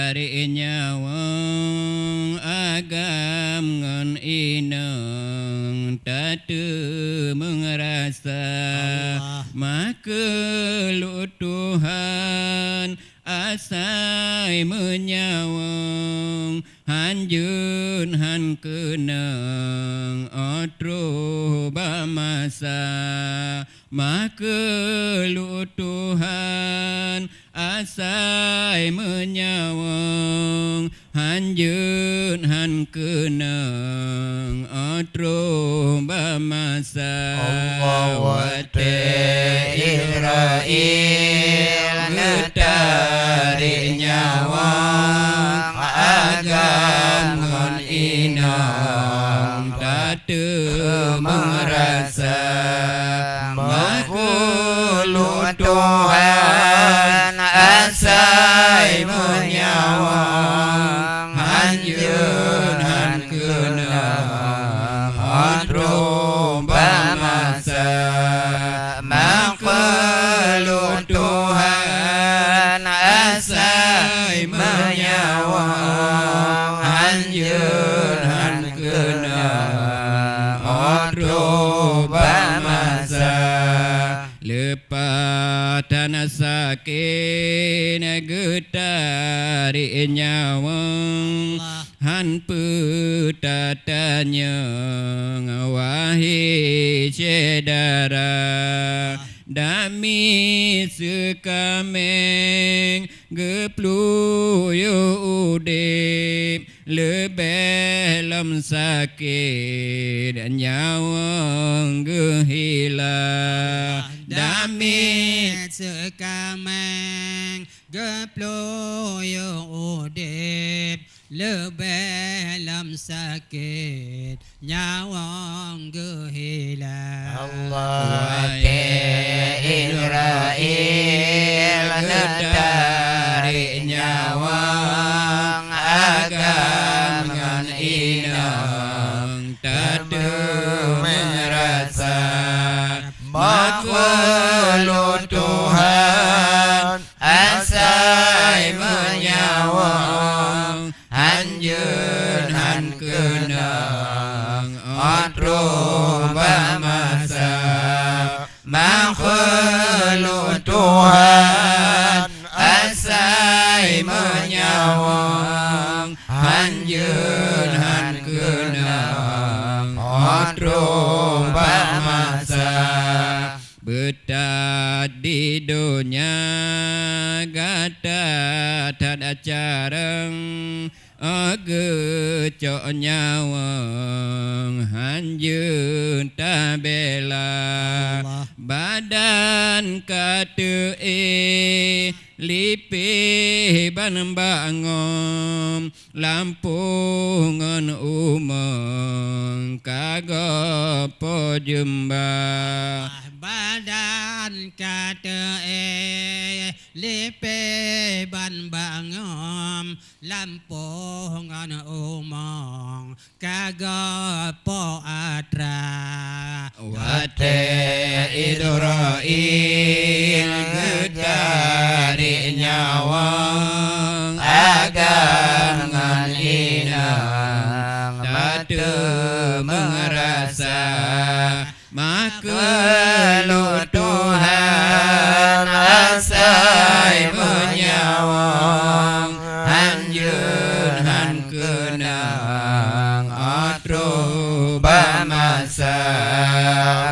dari nyawang agam ngon inang tatu mengerasa maka lu Tuhan asai menyawang hanjun han kenang otro bamasa maka lu Tuhan asai menyawang hanjun han kenang otro bamasa wate Israel dari nyawang agam ngon inang tatu merasa makhluk Tuhan asai menyawang hanjun han kenang otro bamasa makhluk Tuhan asai menyawang hanjun han kenang otro bamasa lepas tanah sakin getari nyawang han putatanya wahi cedara dami sekameng gepluyo udip lebih lam sakit nyawang gehila dami sekameng gepluyo udip lebih lam sakit nyawang gehila Allah Israel dari nyawang agam ngan inang tadu merasa makhluk Tuhan asai menyawang hanjun han kenang otro bamasa makhluk Tuhan asai menyawang hanjun han kenang otro bamasa betat di dunia gata tada careng age cok nyawang hanjun tabela badan katu lipi ban bangom lampungan umang kagapo jemba badan kata lipe ban bangom lampungan umang kagapo atra wate Israel dari nyawang agam ngan inang tatu mengerasa makhluk Tuhan asai menyawang hanjun han kenang otro bamasa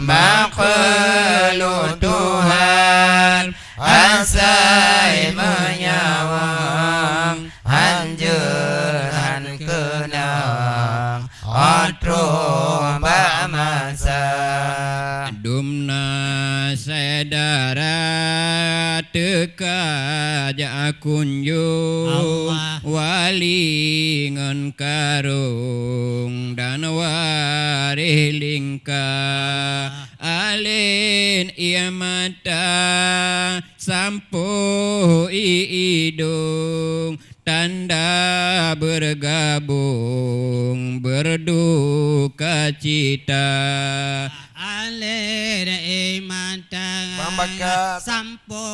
makhluk Tuhan asai menyawang hanjun han kenang otro bamasa dumna sedara teka ja kunjung wali ngan karung dan warih lingka alin ia mata sampo idung tanda bergabung berduka cita alir iman Membaca sampo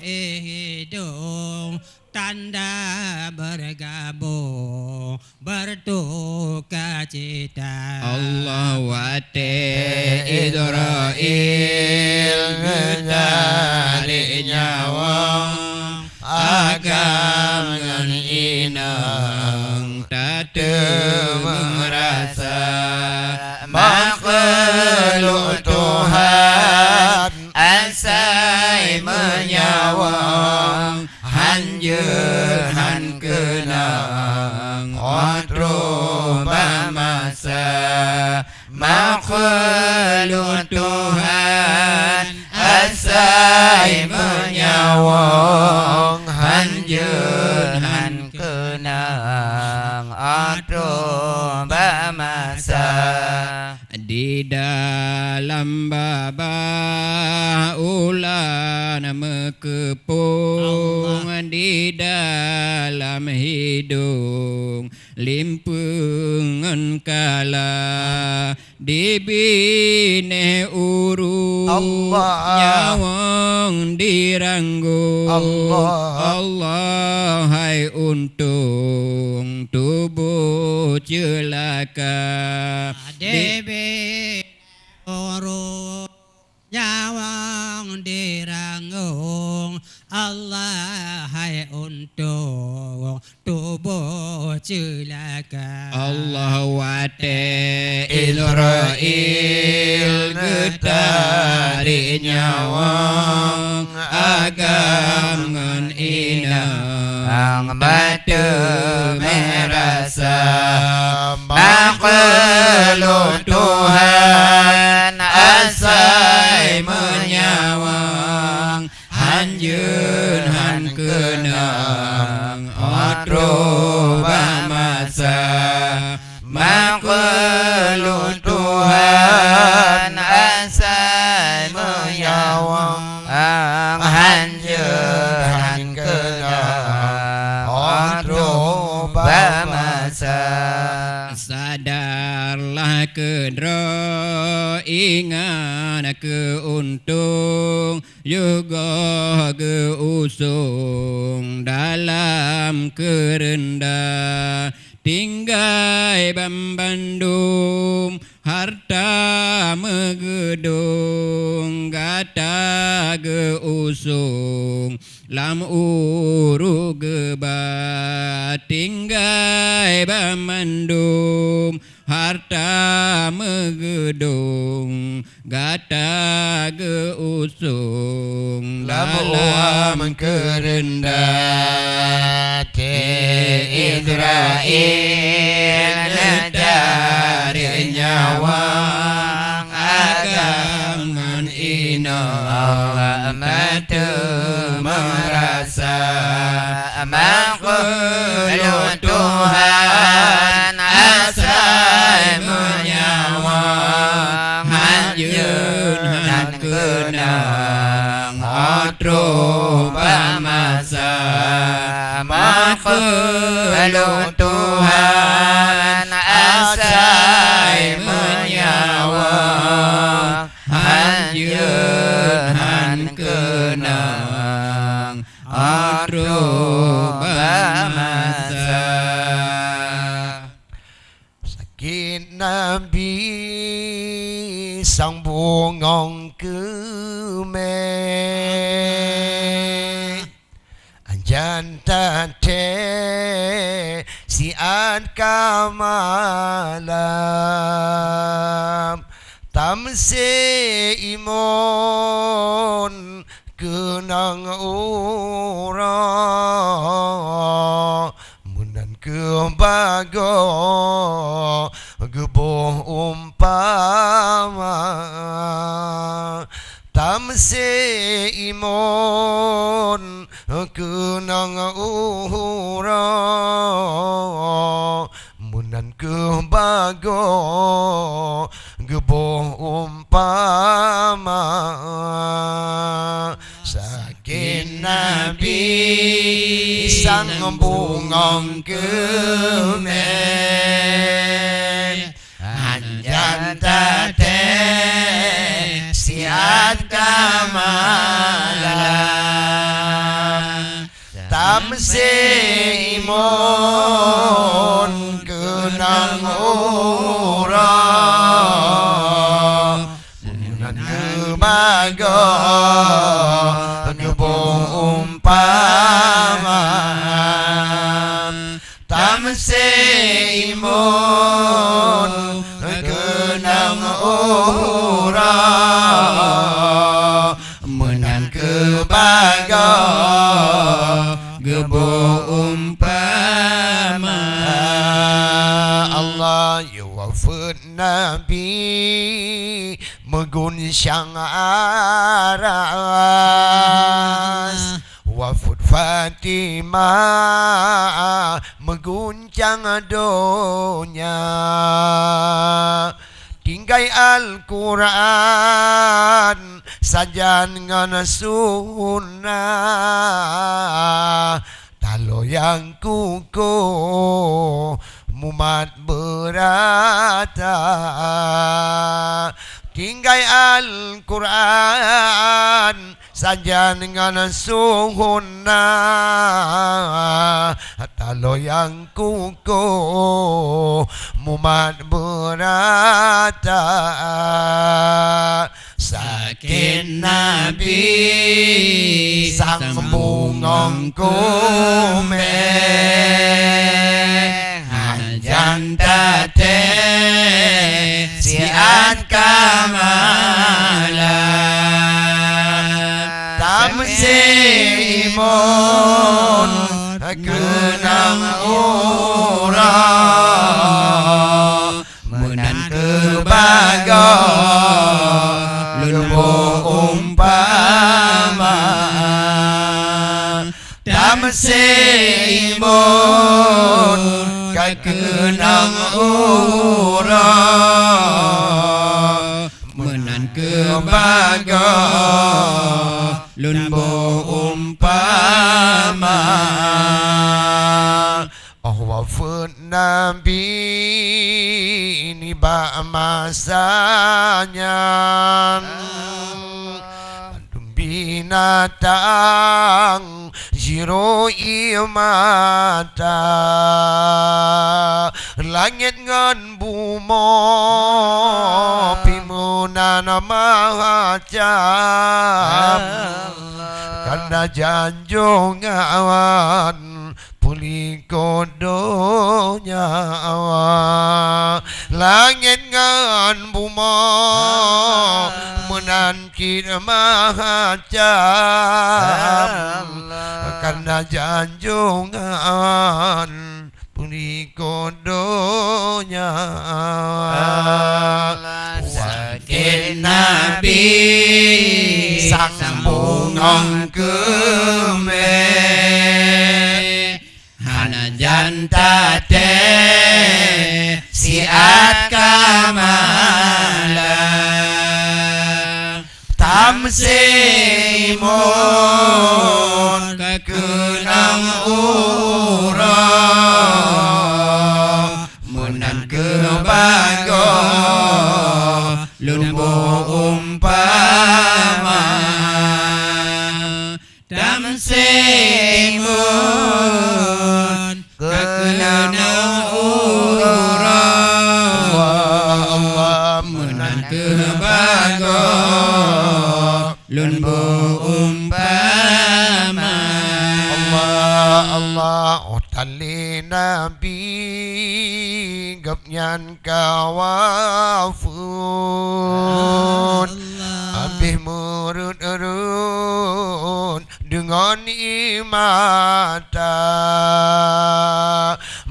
hidung tanda bergabung bertukar cita. Allah wate Israel gedari nyawa agam ngan inang tatu merasa makhluk Tuhan asai menyawang hanjur han kenang otro bamasa makhluk Tuhan asai menyawang hanjur han kenang otro bamasa. Di dalam baba ulan mekepung di dalam hidung limpungan kala di bine urut nyawang diranggung Allah hai untung tubuh celaka Debe urut nyawang diranggung Allah hai untung tubuh celaka. Allah wate Israel getari nyawang agam ngan inang batu merasa makhluk Tuhan asai menyawang hanjun han kenang otro bamasa makhluk Tuhan asai menyawang hanjun han kenang otro bamasa. Sadarlah kedro ingat ke untung juga ke usung dalam kerendah tinggai bambandum harta megedung gata ke usung lam uru geba tinggai bambandum harta megedung gata ke usung dalam kerendah Israel dari nyawang agam ngan inang matu merasa makhluk Tuhan asai menyawang hanjun han kenang otro bamasa makhluk Tuhan asai menyawang hanjun han kenang otro bamasa. Sakit Nabi sang bungong kume anjan tate siat kamalam tamse imon kenang ura munan kebago geboh umpama tamse imon kenang ura munan kebago geboh umpama sakin Nabi sang bungong kemen anjan tate siat kamalam tam Tamsimun kenang orang dan kebaga nyubung umpama Tamsimun kenang orang menang kebaga Gebo umpama Allah ya wafat Nabi mengguncang aras wafat Fatimah mengguncang dunia tinggai Al-Quran saja dengan sunnah talo yang kukuh mumat berata tinggai Al-Quran saja dengan sunnah talo yang kukuh mumat berata sakit Nabi sang bungong kume hanjan tate siat kamala Tamsimun kenang orang menan kebaga lumbo umpama Tamsimun kenang orang menan kebaga lumbo umpama wafat Nabi ini bak masanya binatang zero mata langit ngan bumo pimunan mahacam karena janjung awan puli kodonya langit ngan buma menankir mahacam karena janjungan puli kodonya sakit Nabi sang bungong keme janta te siat kamala Tamsimun kenang urang menan kebaga lumbo umpama Tamsimun kenang urang menan kebaga lumbo umpama Allah tali Nabi gapnyan kawafun habis merut-erut dengan imata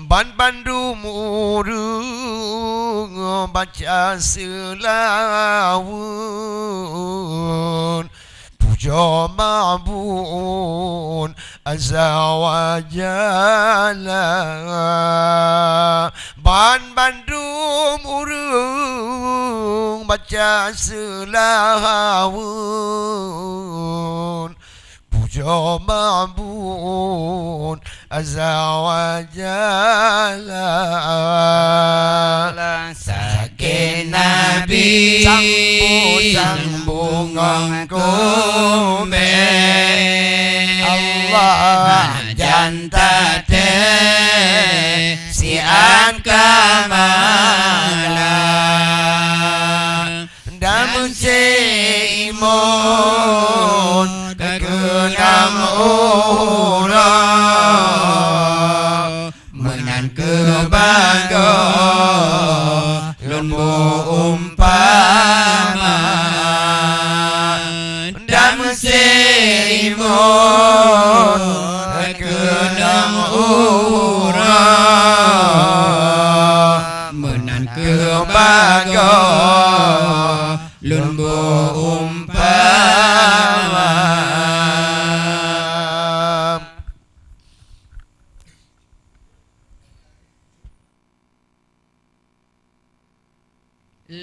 ban-bandum urung baca selawun puja mabun azza wa jalla ban-bandum urung baca selawun puja mabun azza wa jalla sakit Nabi sambungan kumbe Allah antade sian kamala damun seimun kegenang ura menan kebago lumbu umpama damun seimun kegenang ura menan kebago lumbu umpama.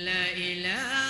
La ilaha